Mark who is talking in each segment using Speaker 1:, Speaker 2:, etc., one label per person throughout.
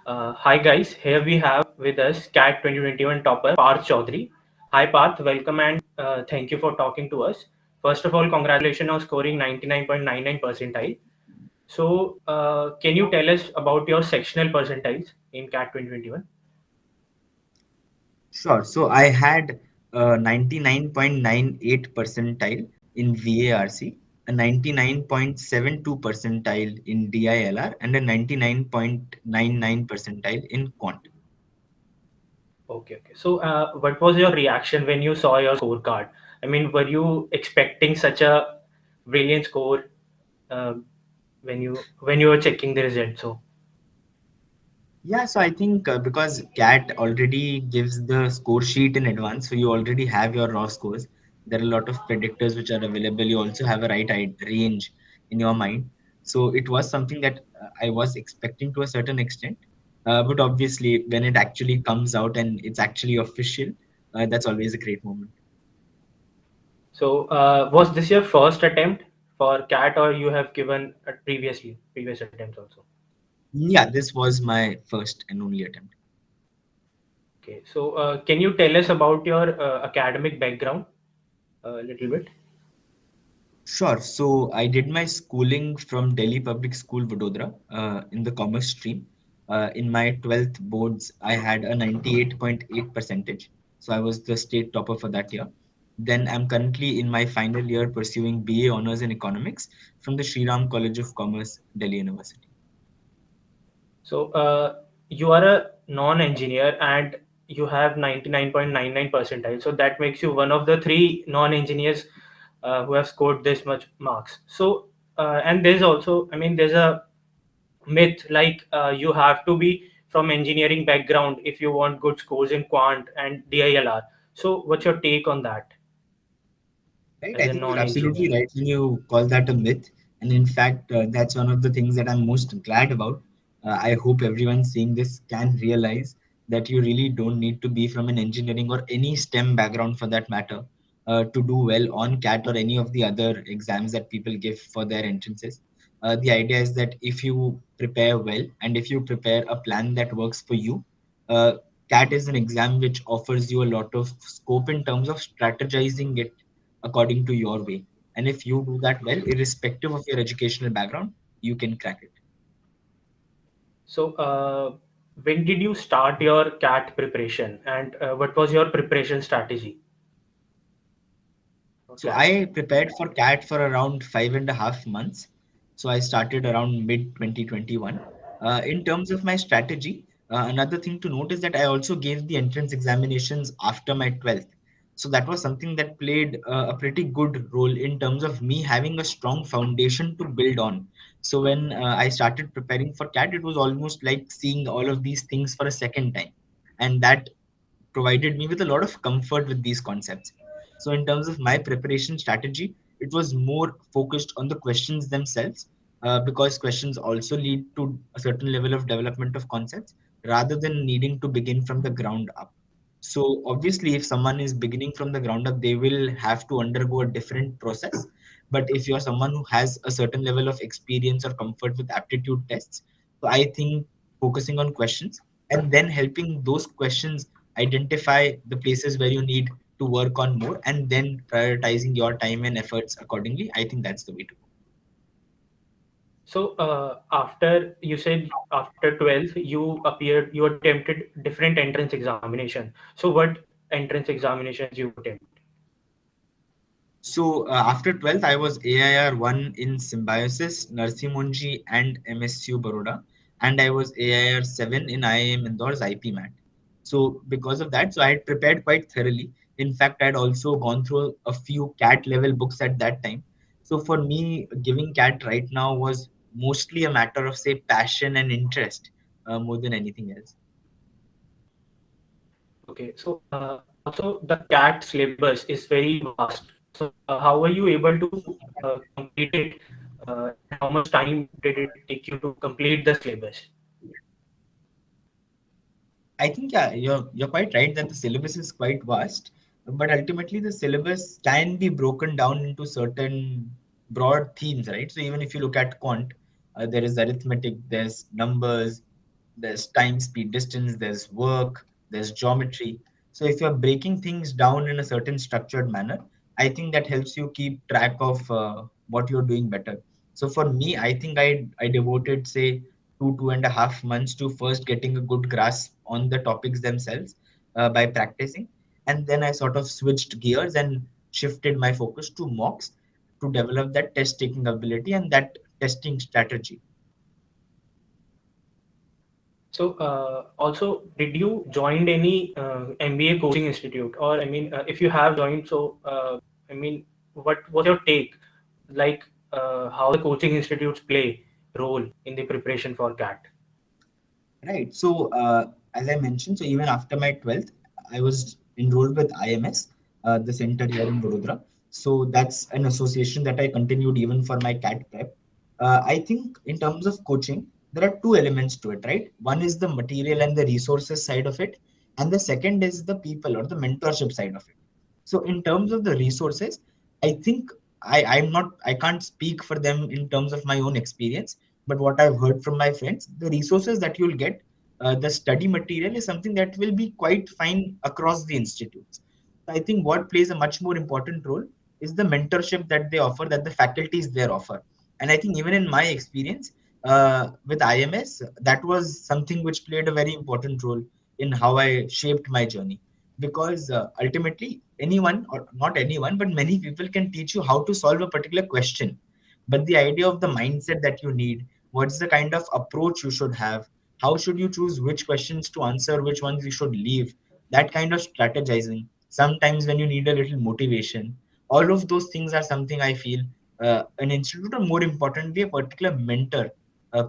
Speaker 1: Hi guys, here we have with us CAT 2021 topper Parth Chaudhary. Hi Parth, welcome and thank you for talking to us. First of all, congratulations on scoring 99.99 percentile. So, can you tell us about your sectional percentiles in CAT 2021?
Speaker 2: Sure. So I had 99.98 percentile in VARC, a 99.72 percentile in DILR, and a 99.99 percentile in Quant.
Speaker 1: Okay. So, what was your reaction when you saw your scorecard? I mean, were you expecting such a brilliant score uh, when you were checking the result? So.
Speaker 2: Yeah, so I think because CAT already gives the score sheet in advance, so you already have your raw scores. There are a lot of predictors which are available. You also have a range in your mind. So it was something that I was expecting to a certain extent. But obviously, when it actually comes out and it's actually official, that's always a great moment.
Speaker 1: So, was this your first attempt for CAT, or you have given previous attempts also?
Speaker 2: Yeah, this was my first and only attempt.
Speaker 1: Okay. So, can you tell us about your academic background a little bit?
Speaker 2: Sure. So I did my schooling from Delhi Public School, Vadodara, in the commerce stream. In my 12th boards, I had a 98.8 percentage. So I was the state topper for that year. Then I'm currently in my final year pursuing BA Honors in Economics from the Sri Ram College of Commerce, Delhi University.
Speaker 1: So, you are a non-engineer and you have 99.99 percentile. So that makes you one of the three non-engineers who have scored this much marks. So, and there's also, I mean, there's a myth like you have to be from engineering background if you want good scores in quant and DILR. So, what's your take on that
Speaker 2: Right,
Speaker 1: as
Speaker 2: I
Speaker 1: a
Speaker 2: think you're absolutely
Speaker 1: non-engineer?
Speaker 2: right when you call that a myth. And in fact, that's one of the things that I'm most glad about. I hope everyone seeing this can realize that you really don't need to be from an engineering or any STEM background for that matter to do well on CAT or any of the other exams that people give for their entrances. The idea is that if you prepare well and if you prepare a plan that works for you, uh, CAT is an exam which offers you a lot of scope in terms of strategizing it according to your way. And if you do that well, irrespective of your educational background, you can crack it.
Speaker 1: So, when did you start your CAT preparation and what was your preparation strategy for
Speaker 2: So
Speaker 1: CAT?
Speaker 2: I prepared for CAT for around 5.5 months. So I started around mid 2021. In terms of my strategy, another thing to note is that I also gave the entrance examinations after my 12th. So that was something that played a pretty good role in terms of me having a strong foundation to build on. So when I started preparing for CAT, it was almost like seeing all of these things for a second time. And that provided me with a lot of comfort with these concepts. So, in terms of my preparation strategy, it was more focused on the questions themselves because questions also lead to a certain level of development of concepts rather than needing to begin from the ground up. So, obviously, if someone is beginning from the ground up, they will have to undergo a different process. But if you're someone who has a certain level of experience or comfort with aptitude tests, so I think focusing on questions and then helping those questions identify the places where you need to work on more and then prioritizing your time and efforts accordingly. I think that's the way to go.
Speaker 1: So, after you said after 12th, you attempted different entrance examination. So, what entrance examinations you attempt?
Speaker 2: So after 12th, I was AIR 1 in Symbiosis, Narsimonji, and MSU Baroda. And I was AIR 7 in IIM Indore's IP MAT. So because of that, so I had prepared quite thoroughly. In fact, I had also gone through a few CAT level books at that time. So for me, giving CAT right now was mostly a matter of, say, passion and interest more than anything else.
Speaker 1: Okay, so also the CAT syllabus is very vast. So, how were you able to complete it, and how much time did it take you to complete the syllabus?
Speaker 2: I think yeah, you're quite right that the syllabus is quite vast, but ultimately the syllabus can be broken down into certain broad themes, right? So even if you look at quant, there is arithmetic, there's numbers, there's time, speed, distance, there's work, there's geometry. So if you're breaking things down in a certain structured manner, I think that helps you keep track of what you're doing better. So for me, I think I devoted say 2.5 months to first getting a good grasp on the topics themselves by practicing, and then I sort of switched gears and shifted my focus to mocks to develop that test taking ability and that testing strategy.
Speaker 1: So, also, did you join any MBA coaching institute, or I mean, if you have joined, so I mean, what was your take, like how the coaching institutes play role in the preparation for CAT?
Speaker 2: Right. So, as I mentioned, so even after my 12th, I was enrolled with IMS, the center here in Vadodara. So that's an association that I continued even for my CAT prep. I think in terms of coaching, there are two elements to it, right? One is the material and the resources side of it, and the second is the people or the mentorship side of it. So in terms of the resources, I think I can't speak for them in terms of my own experience, but what I've heard from my friends, the resources that you'll get, the study material is something that will be quite fine across the institutes. I think what plays a much more important role is the mentorship that they offer, that the faculties there offer. And I think even in my experience with IMS, that was something which played a very important role in how I shaped my journey. Because ultimately, anyone, or not anyone, but many people can teach you how to solve a particular question. But the idea of the mindset that you need, what's the kind of approach you should have, how should you choose which questions to answer, which ones you should leave, that kind of strategizing, sometimes when you need a little motivation, all of those things are something I feel an institute, or more importantly a particular mentor,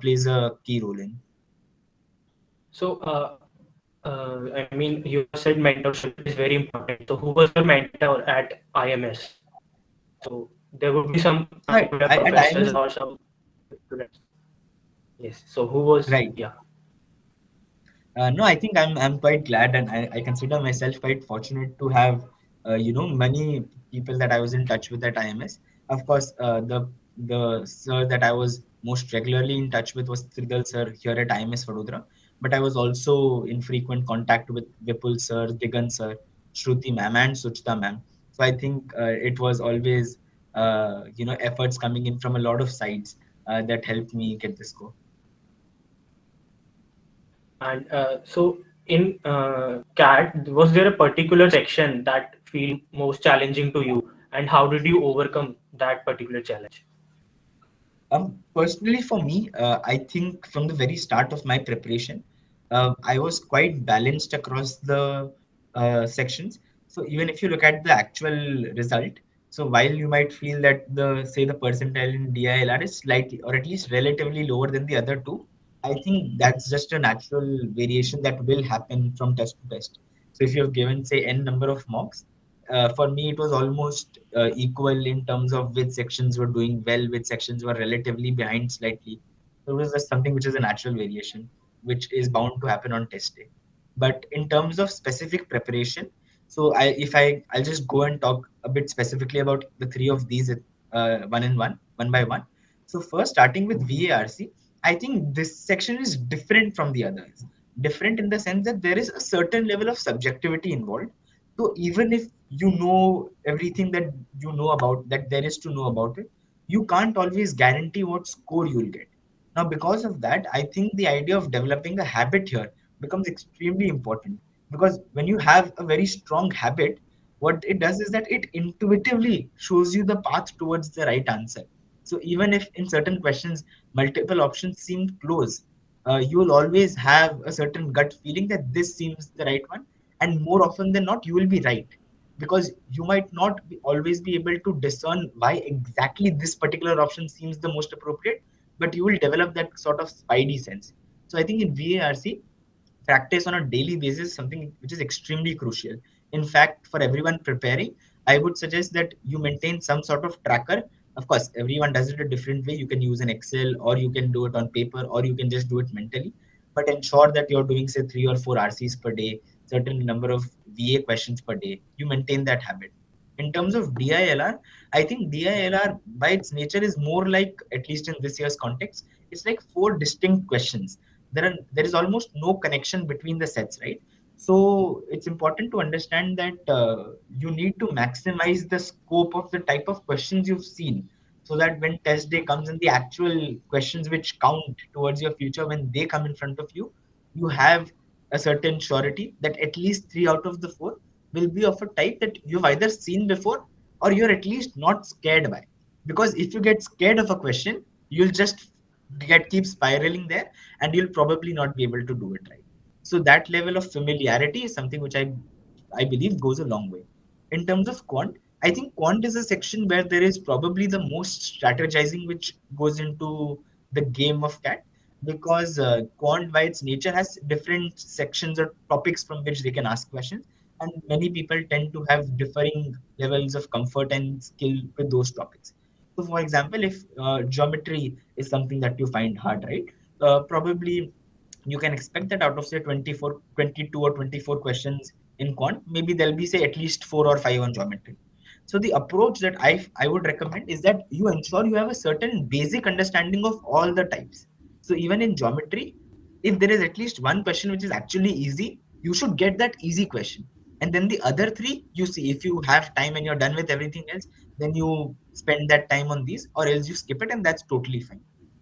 Speaker 2: plays a key role in.
Speaker 1: So, I mean, you have said mentorship is very important. So, who was your mentor at IMS? So, there would be some
Speaker 2: So
Speaker 1: particular
Speaker 2: at
Speaker 1: professors
Speaker 2: IMS,
Speaker 1: or some students. Yes. So, who was,
Speaker 2: right.
Speaker 1: yeah.
Speaker 2: No, I think I'm quite glad, and I consider myself quite fortunate to have many people that I was in touch with at IMS. Of course, the sir that I was most regularly in touch with was Tridal sir here at IMS Vadodara, but I was also in frequent contact with Vipul sir, Digan sir, Shruti ma'am, and Suchita ma'am. So I think it was always efforts coming in from a lot of sides that helped me get this score.
Speaker 1: And so in CAT, was there a particular section that feel most challenging to you, and how did you overcome that particular challenge?
Speaker 2: Personally, for me, I think from the very start of my preparation, I was quite balanced across the sections. So even if you look at the actual result, so while you might feel that the say the percentile in DILR is slightly or at least relatively lower than the other two, I think that's just a natural variation that will happen from test to test. So if you have given say n number of mocks, for me it was almost equal in terms of which sections were doing well, which sections were relatively behind slightly. So it was just something which is a natural variation, which is bound to happen on test day. But in terms of specific preparation, so I'll just go and talk a bit specifically about the three of these one by one. So first, starting with VARC, I think this section is different from the others. Different in the sense that there is a certain level of subjectivity involved. So even if you know everything that you know about that there is to know about it, you can't always guarantee what score you'll get. Now, because of that, I think the idea of developing a habit here becomes extremely important, because when you have a very strong habit, what it does is that it intuitively shows you the path towards the right answer. So even if in certain questions multiple options seem close, you will always have a certain gut feeling that this seems the right one, and more often than not you will be right, because you might not always be able to discern why exactly this particular option seems the most appropriate, but you will develop that sort of spidey sense. So I think in VARC, practice on a daily basis is something which is extremely crucial. In fact, for everyone preparing, I would suggest that you maintain some sort of tracker. Of course, everyone does it a different way. You can use an Excel, or you can do it on paper, or you can just do it mentally. But ensure that you're doing, say, 3 or 4 RCs per day, certain number of VA questions per day. You maintain that habit. In terms of DILR, I think DILR by its nature is more like, at least in this year's context, it's like four distinct questions. there is almost no connection between the sets, right? So it's important to understand that you need to maximize the scope of the type of questions you've seen, so that when test day comes and the actual questions which count towards your future, when they come in front of you, you have a certain surety that at least 3 out of the 4 will be of a type that you've either seen before or you're at least not scared by. Because if you get scared of a question, you'll just get keep spiraling there, and you'll probably not be able to do it right. So that level of familiarity is something which I believe goes a long way. In terms of quant, I think quant is a section where there is probably the most strategizing which goes into the game of cat, because quant by its nature has different sections or topics from which they can ask questions, and many people tend to have differing levels of comfort and skill with those topics. So for example, if geometry is something that you find hard, right? Probably you can expect that out of say 24, 22 or 24 questions in quant, maybe there'll be say at least 4 or 5 on geometry. So the approach that I would recommend is that you ensure you have a certain basic understanding of all the types. So even in geometry, if there is at least one question which is actually easy, you should get that easy question. And then the other three, you see, if you have time and you're done with everything else, then you spend that time on these, or else you skip it, and that's totally fine.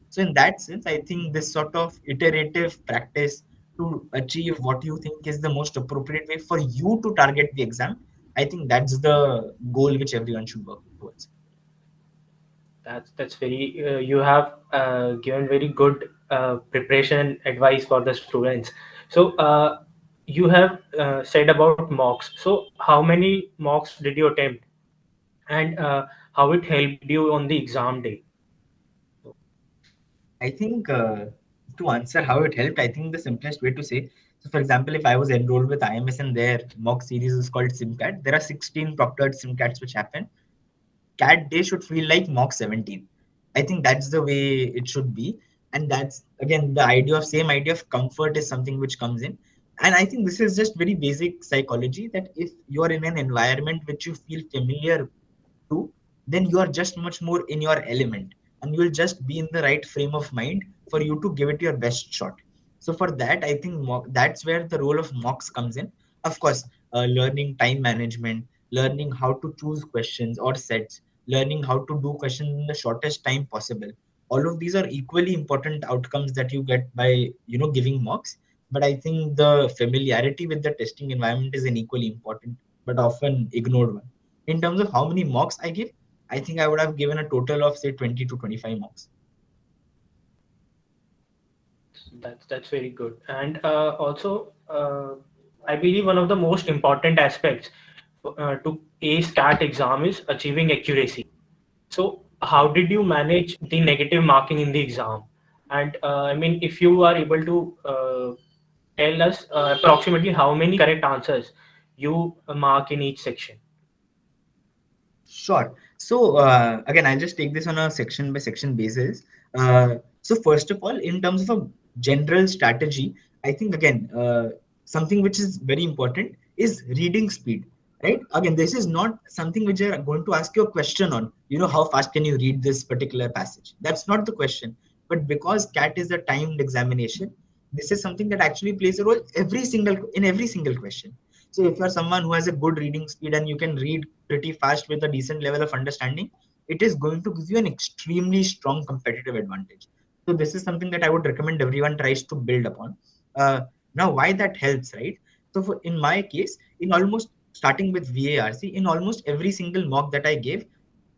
Speaker 2: So in that sense, I think this sort of iterative practice to achieve what you think is the most appropriate way for you to target the exam, I think that's the goal which everyone should work towards.
Speaker 1: That's very you have given very good preparation advice for the students. So you have said about mocks. So how many mocks did you attempt, and how it helped you on the exam day?
Speaker 2: I think to answer how it helped, I think the simplest way to say, so for example, if I was enrolled with IMS and their mock series is called SimCAT, there are 16 proctored SimCATs which happen. CAT day should feel like mock 17. I think that's the way it should be. And that's again the same idea of comfort is something which comes in. And I think this is just very basic psychology that if you're in an environment which you feel familiar to, then you are just much more in your element, and you will just be in the right frame of mind for you to give it your best shot. So for that, I think that's where the role of mocks comes in. Of course, learning time management, learning how to choose questions or sets, learning how to do questions in the shortest time possible. All of these are equally important outcomes that you get by giving mocks. But I think the familiarity with the testing environment is an equally important but often ignored one. In terms of how many mocks I give, I think I would have given a total of say 20 to 25 mocks.
Speaker 1: That's very good. And also, I believe one of the most important aspects to ace CAT exam is achieving accuracy. So, how did you manage the negative marking in the exam? And I mean, if you are able to tell us approximately how many correct answers you mark in each section.
Speaker 2: Sure. So again, I'll just take this on a section by section basis. So first of all, in terms of a general strategy, I think again something which is very important is reading speed. Right. Again, this is not something which are going to ask you a question on. How fast can you read this particular passage? That's not the question. But because CAT is a timed examination, this is something that actually plays a role in every single question. So if you're someone who has a good reading speed and you can read pretty fast with a decent level of understanding, it is going to give you an extremely strong competitive advantage. So this is something that I would recommend everyone tries to build upon. Uh, Now, why that helps, right? So in my case, in almost starting with VARC, in almost every single mock that I gave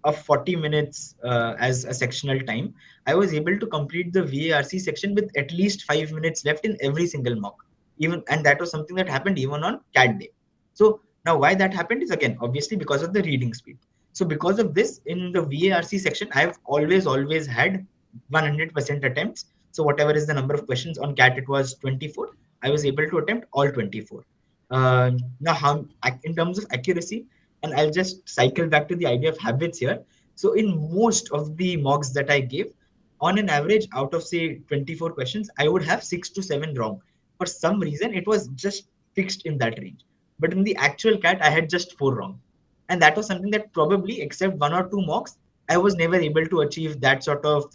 Speaker 2: of 40 minutes as a sectional time, I was able to complete the VARC section with at least 5 minutes left in every single mock. And that was something that happened even on CAT day. So now why that happened is again obviously because of the reading speed. So because of this, in the VARC section, I've always had 100% attempts. So whatever is the number of questions on CAT, it was 24. I was able to attempt all 24. Now, in terms of accuracy, and I'll just cycle back to the idea of habits here. So in most of the mocks that I gave, on an average, out of say 24 questions, I would have 6 to 7 wrong. For some reason, it was just fixed in that range. But in the actual CAT, I had just 4 wrong. And that was something that probably, except 1 or 2 mocks, I was never able to achieve that sort of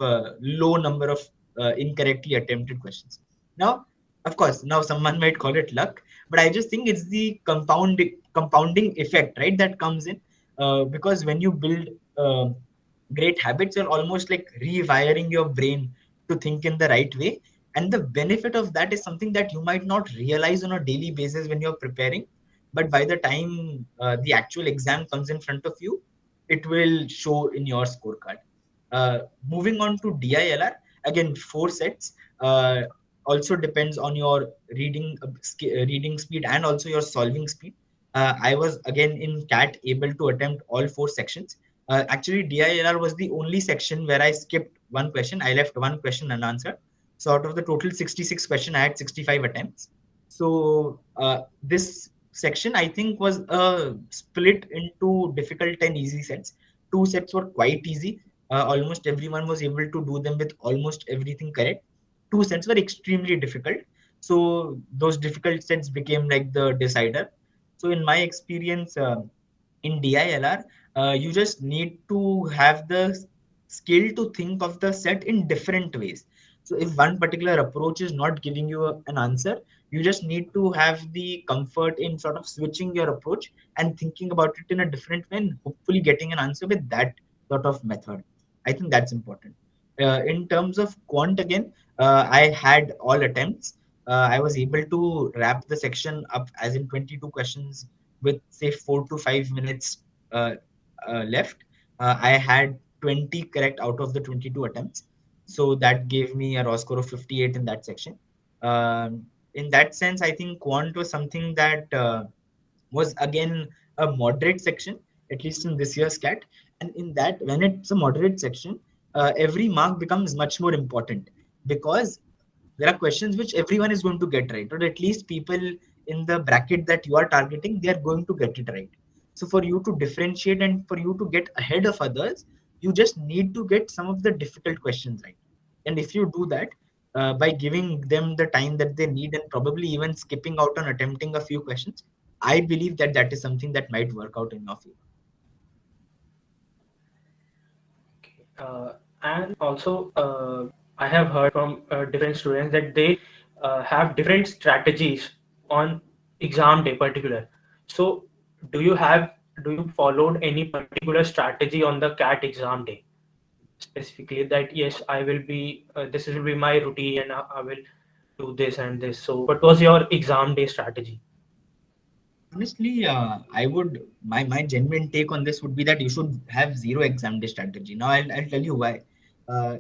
Speaker 2: low number of incorrectly attempted questions. Now, of course, now someone might call it luck, but I just think it's the compounding effect, right, that comes in. Because when you build great habits, you're almost like rewiring your brain to think in the right way. And the benefit of that is something that you might not realize on a daily basis when you're preparing. But by the time the actual exam comes in front of you, it will show in your scorecard. Uh, Moving on to DILR, again, 4 sets. Also depends on your reading speed and also your solving speed. I was again in CAT able to attempt all 4 sections. Actually, DILR was the only section where I skipped one question. I left one question unanswered. So out of the total 66 question, I had 65 attempts. So this section I think was split into difficult and easy sets. 2 sets were quite easy. Almost everyone was able to do them with almost everything correct. 2 sets were extremely difficult. So those difficult sets became like the decider. So in my experience, in DILR, you just need to have the skill to think of the set in different ways. So if one particular approach is not giving you an answer, you just need to have the comfort in sort of switching your approach and thinking about it in a different way and hopefully getting an answer with that sort of method. I think that's important. In terms of quant again, I had all attempts. I was able to wrap the section up as in 22 questions with say 4 to 5 minutes uh, left. I had 20 correct out of the 22 attempts. So that gave me a raw score of 58 in that section. In that sense, I think quant was something that was again a moderate section, at least in this year's CAT. And in that, when it's a moderate section, every mark becomes much more important because there are questions which everyone is going to get right, or at least people in the bracket that you are targeting, they are going to get it right. So for you to differentiate and for you to get ahead of others, you just need to get some of the difficult questions right. And if you do that, by giving them the time that they need and probably even skipping out on attempting a few questions, I believe that that is something that might work out in your favor.
Speaker 1: Okay. And also, I have heard from different students that they have different strategies on exam day particular. So, do you have do you followed any particular strategy on the CAT exam day specifically? That yes, I will be this will be my routine and I will do this and this. So, what was your exam day strategy?
Speaker 2: Honestly, I would my genuine take on this would be that you should have zero exam day strategy. Now I'll tell you why.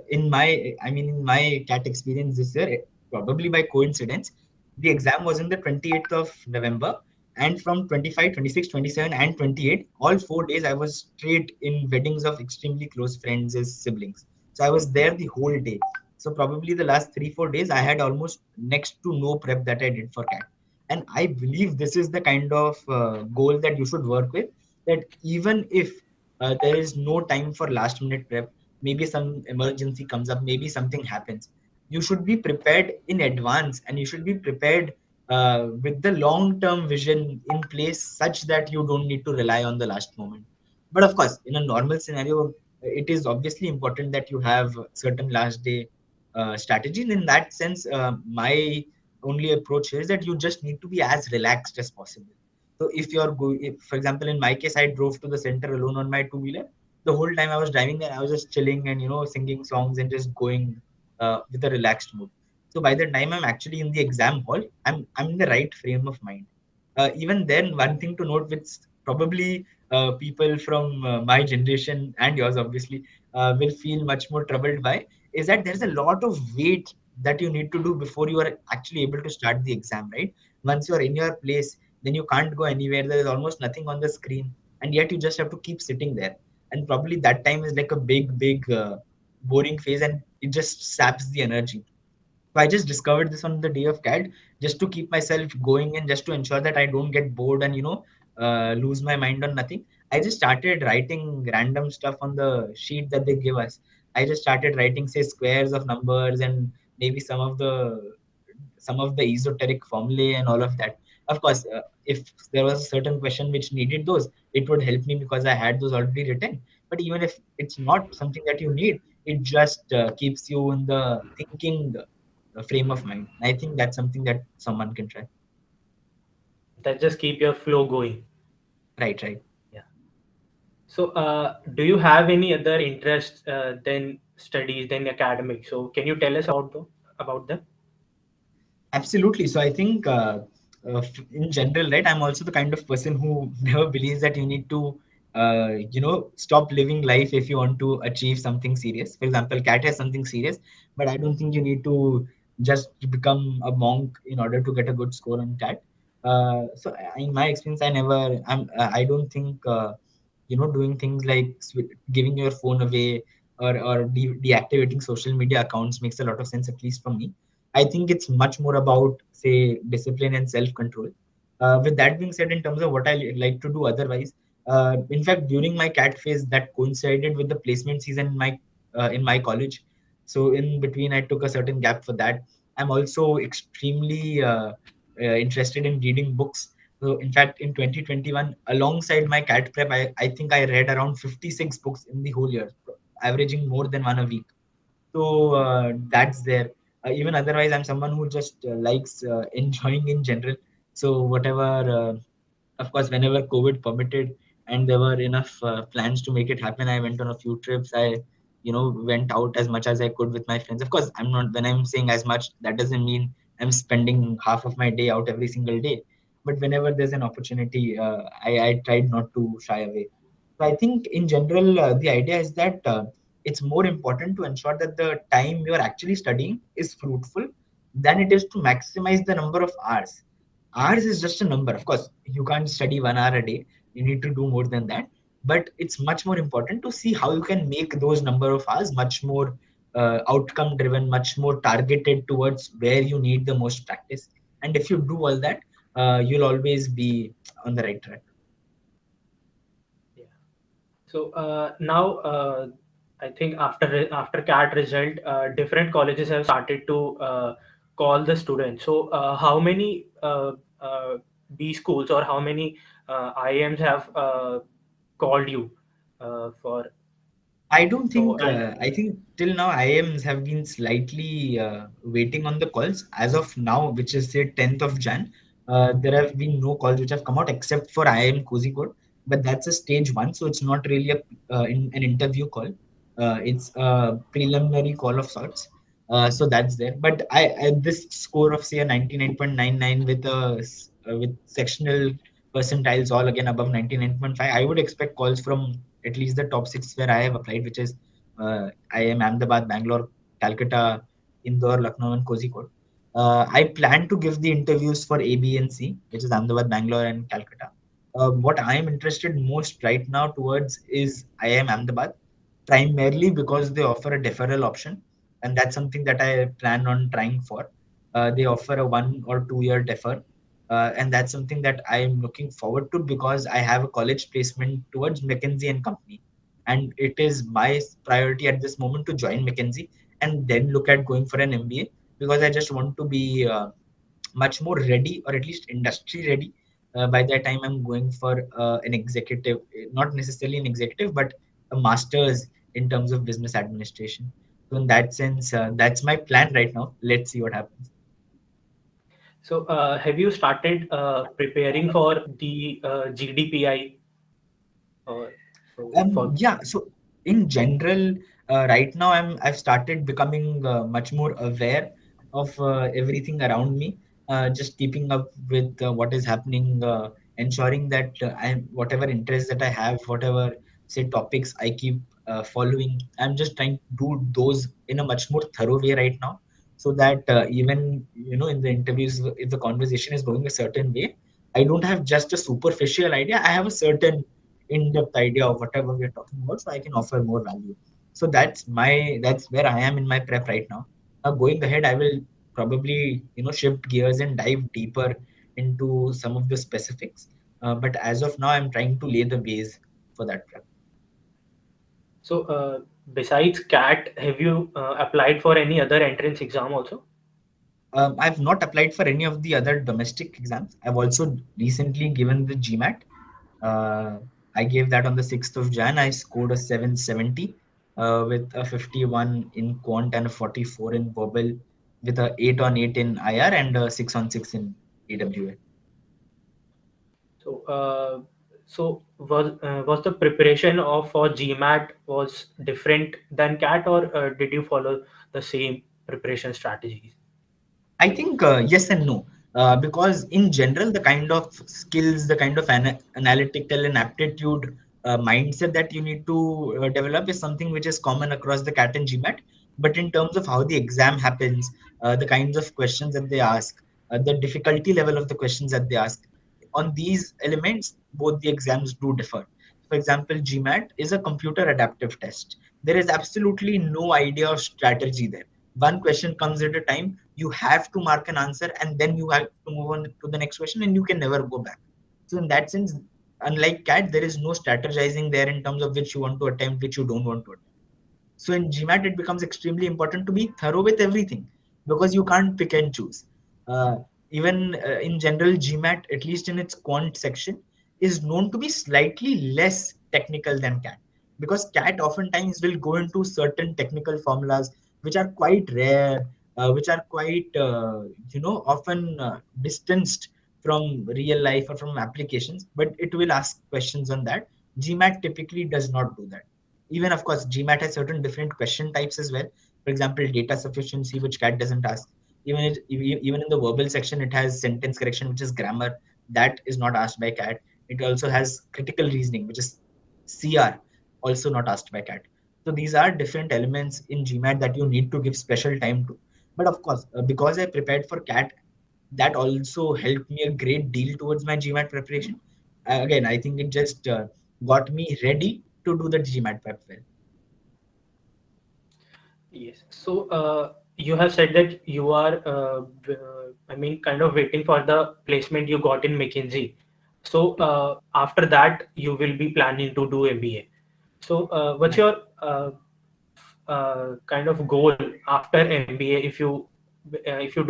Speaker 2: In my CAT experience this year, probably by coincidence, the exam was in the 28th of November, and from 25, 26, 27, and 28, all 4 days I was straight in weddings of extremely close friends as siblings. So I was there the whole day. So probably the last 3, 4 days I had almost next to no prep that I did for CAT. And I believe this is the kind of goal that you should work with, that even if there is no time for last minute prep, maybe some emergency comes up, maybe something happens, you should be prepared in advance and you should be prepared with the long term vision in place such that you don't need to rely on the last moment. But of course, in a normal scenario, it is obviously important that you have certain last day strategy. And in that sense, my only approach here is that you just need to be as relaxed as possible. So if you're going, if, for example, in my case, I drove to the center alone on my two-wheeler. The whole time I was driving there, I was just chilling and singing songs and just going with a relaxed mood. So by the time I'm actually in the exam hall, I'm in the right frame of mind. Even then, one thing to note, which probably people from my generation and yours obviously will feel much more troubled by, is that there's a lot of weight that you need to do before you are actually able to start the exam, right? Once you're in your place, then you can't go anywhere. There is almost nothing on the screen, and yet you just have to keep sitting there. And probably that time is like a big, boring phase, and it just saps the energy. So I just discovered this on the day of CAD just to keep myself going and just to ensure that I don't get bored and lose my mind on nothing. I just started writing random stuff on the sheet that they give us. I just started writing say squares of numbers and maybe some of the esoteric formulae and all of that. Of course, if there was a certain question which needed those, it would help me because I had those already written. But even if it's not something that you need, it just keeps you in the thinking frame of mind. I think that's something that someone can try.
Speaker 1: That just keep your flow going.
Speaker 2: Right, right.
Speaker 1: Yeah. So, do you have any other interests than studies, than academics? So, can you tell us about them?
Speaker 2: Absolutely. So I think in general, right, I'm also the kind of person who never believes that you need to, stop living life if you want to achieve something serious. For example, cat has something serious, but I don't think you need to just become a monk in order to get a good score on cat. In my experience, I don't think, doing things like giving your phone away or deactivating social media accounts makes a lot of sense, at least for me. I think it's much more about, say, discipline and self control. With that being said, in terms of what I like to do otherwise, in fact, during my cat phase, that coincided with the placement season in my college. So in between, I took a certain gap for that. I'm also extremely interested in reading books. So in fact, in 2021, alongside my cat prep, I think I read around 56 books in the whole year, averaging more than one a week. So that's there. Even otherwise, I'm someone who just likes enjoying in general. So whatever, of course, whenever COVID permitted and there were enough plans to make it happen, I went on a few trips. I, went out as much as I could with my friends. Of course, I'm not. When I'm saying as much, that doesn't mean I'm spending half of my day out every single day. But whenever there's an opportunity, I tried not to shy away. So I think in general, the idea is that it's more important to ensure that the time you're actually studying is fruitful than it is to maximize the number of hours. Hours is just a number. Of course, you can't study 1 hour a day. You need to do more than that. But it's much more important to see how you can make those number of hours much more outcome driven, much more targeted towards where you need the most practice. And if you do all that, you'll always be on the right track.
Speaker 1: Yeah. So now, I think after CAT result, different colleges have started to call the students. So how many B schools or how many IIMs have called you for?
Speaker 2: I don't
Speaker 1: So
Speaker 2: think,
Speaker 1: and
Speaker 2: I think till now IIMs have been slightly waiting on the calls. As of now, which is say 10th of Jan, there have been no calls which have come out except for IIM Kozhikode, but that's a stage one, so it's not really an interview call. It's a preliminary call of sorts. So that's there. But this score of say a 99.99 with with sectional percentiles all again above 99.5, I would expect calls from at least the top six where I have applied, which is IIM Ahmedabad, Bangalore, Calcutta, Indore, Lucknow, and Kozhikode. I plan to give the interviews for A, B, and C, which is Ahmedabad, Bangalore, and Calcutta. What I am interested most right now towards is IIM Ahmedabad, primarily because they offer a deferral option, and that's something that I plan on trying for. They offer a 1 or 2 year defer, and that's something that I'm looking forward to because I have a college placement towards McKinsey and Company, and it is my priority at this moment to join McKinsey and then look at going for an MBA because I just want to be much more ready or at least industry ready by that time I'm going for an executive, not necessarily an executive, but a master's in terms of business administration. So in that sense, that's my plan right now. Let's see what happens.
Speaker 1: so have you started preparing for the GDPI or so for?
Speaker 2: Yeah, so in general, right now I've started becoming much more aware of everything around me, just keeping up with what is happening, ensuring that I'm whatever interests that I have, whatever say topics I keep following. I'm just trying to do those in a much more thorough way right now, so that even in the interviews, if the conversation is going a certain way, I don't have just a superficial idea. I have a certain in-depth idea of whatever we're talking about, so I can offer more value. So that's where I am in my prep right now. Now going ahead, I will probably shift gears and dive deeper into some of the specifics. But as of now, I'm trying to lay the base for that prep.
Speaker 1: So, besides CAT, have you applied for any other entrance exam also?
Speaker 2: I've not applied for any of the other domestic exams. I've also recently given the GMAT. Uh, I gave that on the 6th of Jan. I scored a 770 with a 51 in quant and a 44 in verbal. with a 8 on 8 in IR and a 6 on 6 in AWA.
Speaker 1: So, was the preparation of for GMAT was different than CAT, or did you follow the same preparation strategies?
Speaker 2: I think yes and no, because in general, the kind of skills, the kind of analytical and aptitude mindset that you need to develop is something which is common across the CAT and GMAT. But in terms of how the exam happens, the kinds of questions that they ask, the difficulty level of the questions that they ask, on these elements, both the exams do differ. For example, GMAT is a computer adaptive test. There is absolutely no idea of strategy there. One question comes at a time, you have to mark an answer, and then you have to move on to the next question, and you can never go back. So in that sense, unlike CAT, there is no strategizing there in terms of which you want to attempt, which you don't want to attempt. So in GMAT, it becomes extremely important to be thorough with everything, because you can't pick and choose. Uh, Even in general, GMAT, at least in its quant section, is known to be slightly less technical than CAT, because CAT oftentimes will go into certain technical formulas which are quite rare, which are quite often distanced from real life or from applications, but it will ask questions on that. GMAT typically does not do that. Even of course, GMAT has certain different question types as well. For example, data sufficiency, which CAT doesn't ask. Even in the verbal section, it has sentence correction, which is grammar, that is not asked by CAT. It also has critical reasoning, which is CR, also not asked by CAT. So these are different elements in GMAT that you need to give special time to. But of course, because I prepared for CAT, that also helped me a great deal towards my GMAT preparation. Again, I think it just got me ready to do the GMAT prep well.
Speaker 1: Yes. So, you have said that you are, I mean, kind of waiting for the placement you got in McKinsey. So, after that, you will be planning to do MBA. So, what's
Speaker 2: Right.
Speaker 1: your kind of goal after MBA? If you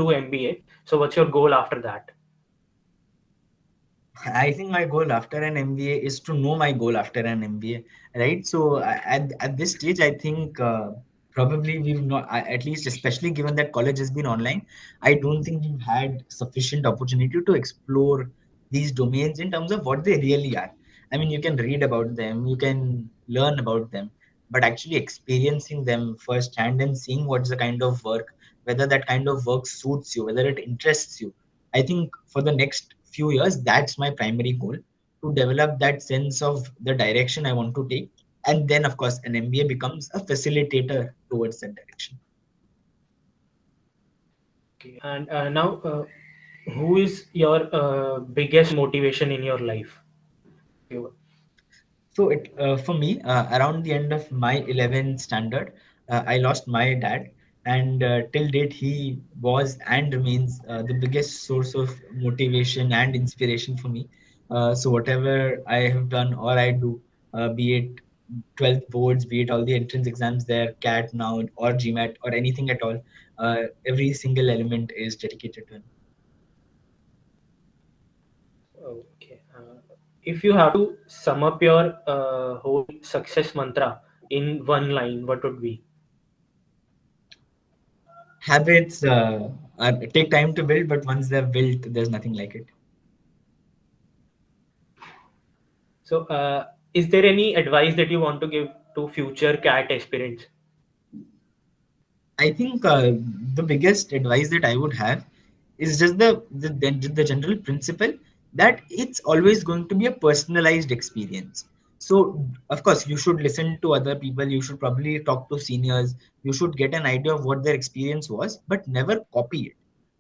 Speaker 1: do MBA, so what's your goal after that?
Speaker 2: I think my goal after an MBA is to know my goal after an MBA, right? So at this stage, I think probably we've not, at least especially given that college has been online, I don't think we've had sufficient opportunity to explore these domains in terms of what they really are. I mean, you can read about them, you can learn about them, but actually experiencing them firsthand and seeing what's the kind of work, whether that kind of work suits you, whether it interests you. I think for the next few years, that's my primary goal, to develop that sense of the direction I want to take. And then, of course, an MBA becomes a facilitator towards that direction.
Speaker 1: Okay. And now, who is your biggest motivation in your life? You.
Speaker 2: So for me, around the end of my 11th standard, I lost my dad, and till date he was and remains the biggest source of motivation and inspiration for me. So whatever I have done or I do, be it 12th boards, be it all the entrance exams there, CAT now or GMAT or anything at all, every single element is dedicated to him.
Speaker 1: Okay. If you have to sum up your whole success mantra in one line, what would be?
Speaker 2: Habits take time to build, but once they're built, there's nothing like it.
Speaker 1: So, is there any advice that you want to give to future CAT aspirants?
Speaker 2: I think the biggest advice that I would have is just the general principle that it's always going to be a personalized experience. So, of course, you should listen to other people. You should probably talk to seniors. You should get an idea of what their experience was, but never copy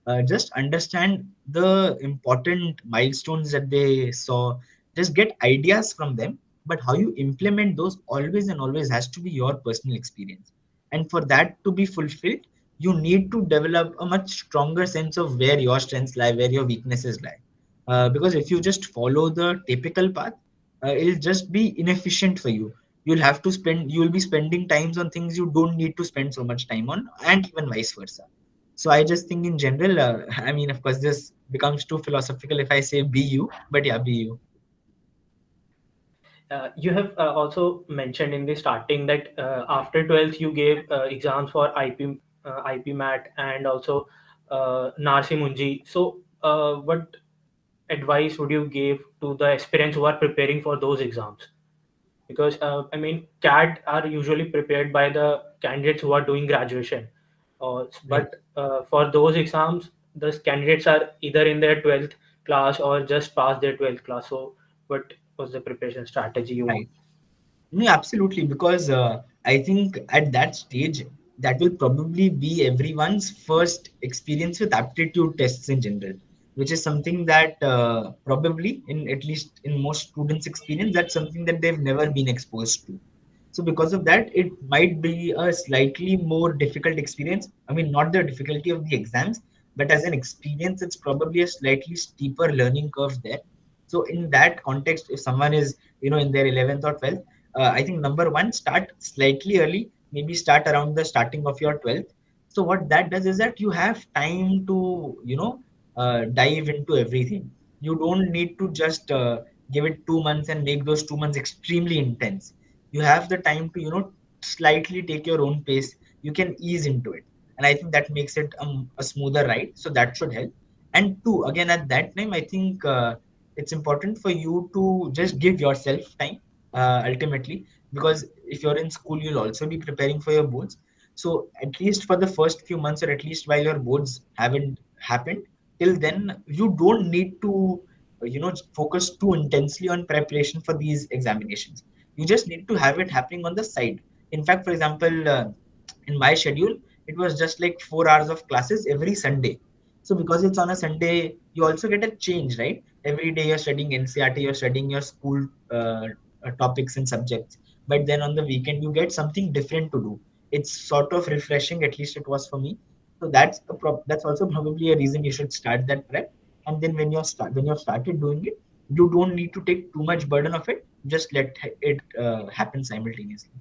Speaker 2: it. Just understand the important milestones that they saw. Just get ideas from them, but how you implement those always and always has to be your personal experience. And for that to be fulfilled, you need to develop a much stronger sense of where your strengths lie, where your weaknesses lie. Because if you just follow the typical path, it'll just be inefficient for you. You'll be spending times on things you don't need to spend so much time on, and even vice versa. So I just think in general, I mean, of course, this becomes too philosophical if I say be you, but yeah, be you.
Speaker 1: You have also mentioned in the starting that after 12th you gave exams for IP. IPMAT, and also Narsi Munji. So, what advice would you give to the aspirants who are preparing for those exams? Because I mean, CAT are usually prepared by the candidates who are doing graduation,
Speaker 2: Right.
Speaker 1: but for those exams, the candidates are either in their 12th class or just past their 12th class. So, what was the preparation strategy you want?
Speaker 2: Right. No, absolutely, because I think at that stage, that will probably be everyone's first experience with aptitude tests in general, which is something that probably, in at least in most students' experience, that's something that they've never been exposed to. So, because of that, it might be a slightly more difficult experience. I mean, not the difficulty of the exams, but as an experience, it's probably a slightly steeper learning curve there. So, in that context, if someone is, in their 11th or 12th, I think number one, start slightly early, maybe start around the starting of your 12th. So what that does is that you have time to, dive into everything. You don't need to just give it 2 months and make those 2 months extremely intense. You have the time to, slightly take your own pace. You can ease into it. And I think that makes it a smoother ride. So that should help. And two, again, at that time, I think it's important for you to just give yourself time ultimately, because if you're in school you'll also be preparing for your boards. So at least for the first few months, or at least while your boards haven't happened, till then you don't need to focus too intensely on preparation for these examinations. You just need to have it happening on the side. In fact, for example, in my schedule, it was just like 4 hours of classes every Sunday. So because it's on a Sunday, you also get a change, right? Every day you're studying NCRT, you're studying your school topics and subjects, but then on the weekend you get something different to do. It's sort of refreshing, at least it was for me. So that's also probably a reason you should start that prep. And then when you've started doing it, you don't need to take too much burden of it. Just let it happen simultaneously.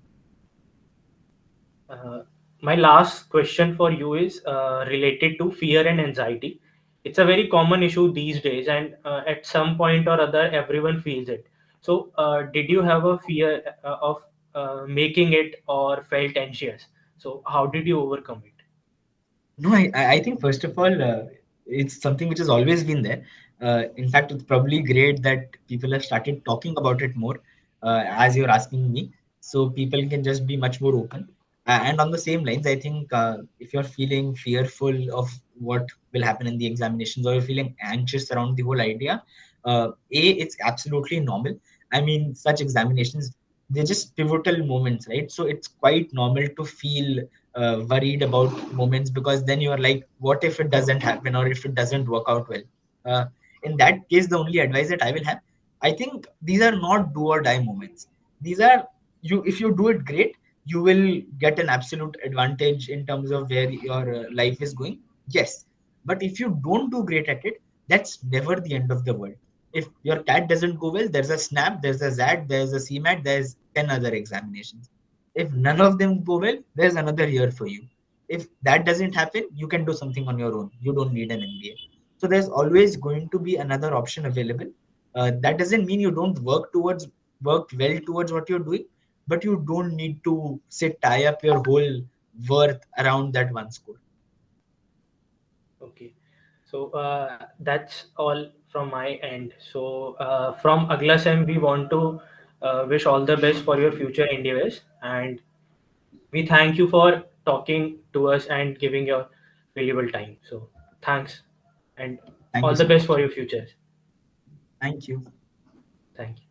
Speaker 1: Uh, my last question for you is related to fear and anxiety. It's a very common issue these days, and at some point or other, everyone feels it. So, did you have a fear of making it or felt anxious? So, how did you overcome it?
Speaker 2: No, I think first of all, it's something which has always been there. In fact, it's probably great that people have started talking about it more, as you're asking me, so people can just be much more open. And on the same lines, I think if you're feeling fearful of what will happen in the examinations, or you're feeling anxious around the whole idea, it's absolutely normal. I mean, such examinations, they're just pivotal moments, right? So it's quite normal to feel worried about moments, because then you're like, what if it doesn't happen, or if it doesn't work out well? uh, in that case, the only advice that I will have, I think these are not do or die moments. These are, you if you do it great, you will get an absolute advantage in terms of where your life is going. Yes, but if you don't do great at it, that's never the end of the world. If your cat doesn't go well, there's a snap, there's a zat, there's a cmat, there's 10 other examinations. If none of them go well, there's another year for you. If that doesn't happen, you can do something on your own. You don't need an MBA. So there's always going to be another option available. That doesn't mean you don't work well towards what you're doing, but you don't need to tie up your whole worth around that one score.
Speaker 1: Okay. So that's all from my end. So from Aglasem, we want to wish all the best for your future endeavors, and we thank you for talking to us and giving your valuable time. So thanks, and
Speaker 2: Thank
Speaker 1: all
Speaker 2: you
Speaker 1: the
Speaker 2: so
Speaker 1: best for
Speaker 2: much.
Speaker 1: your future.
Speaker 2: Thank you.
Speaker 1: Thank you.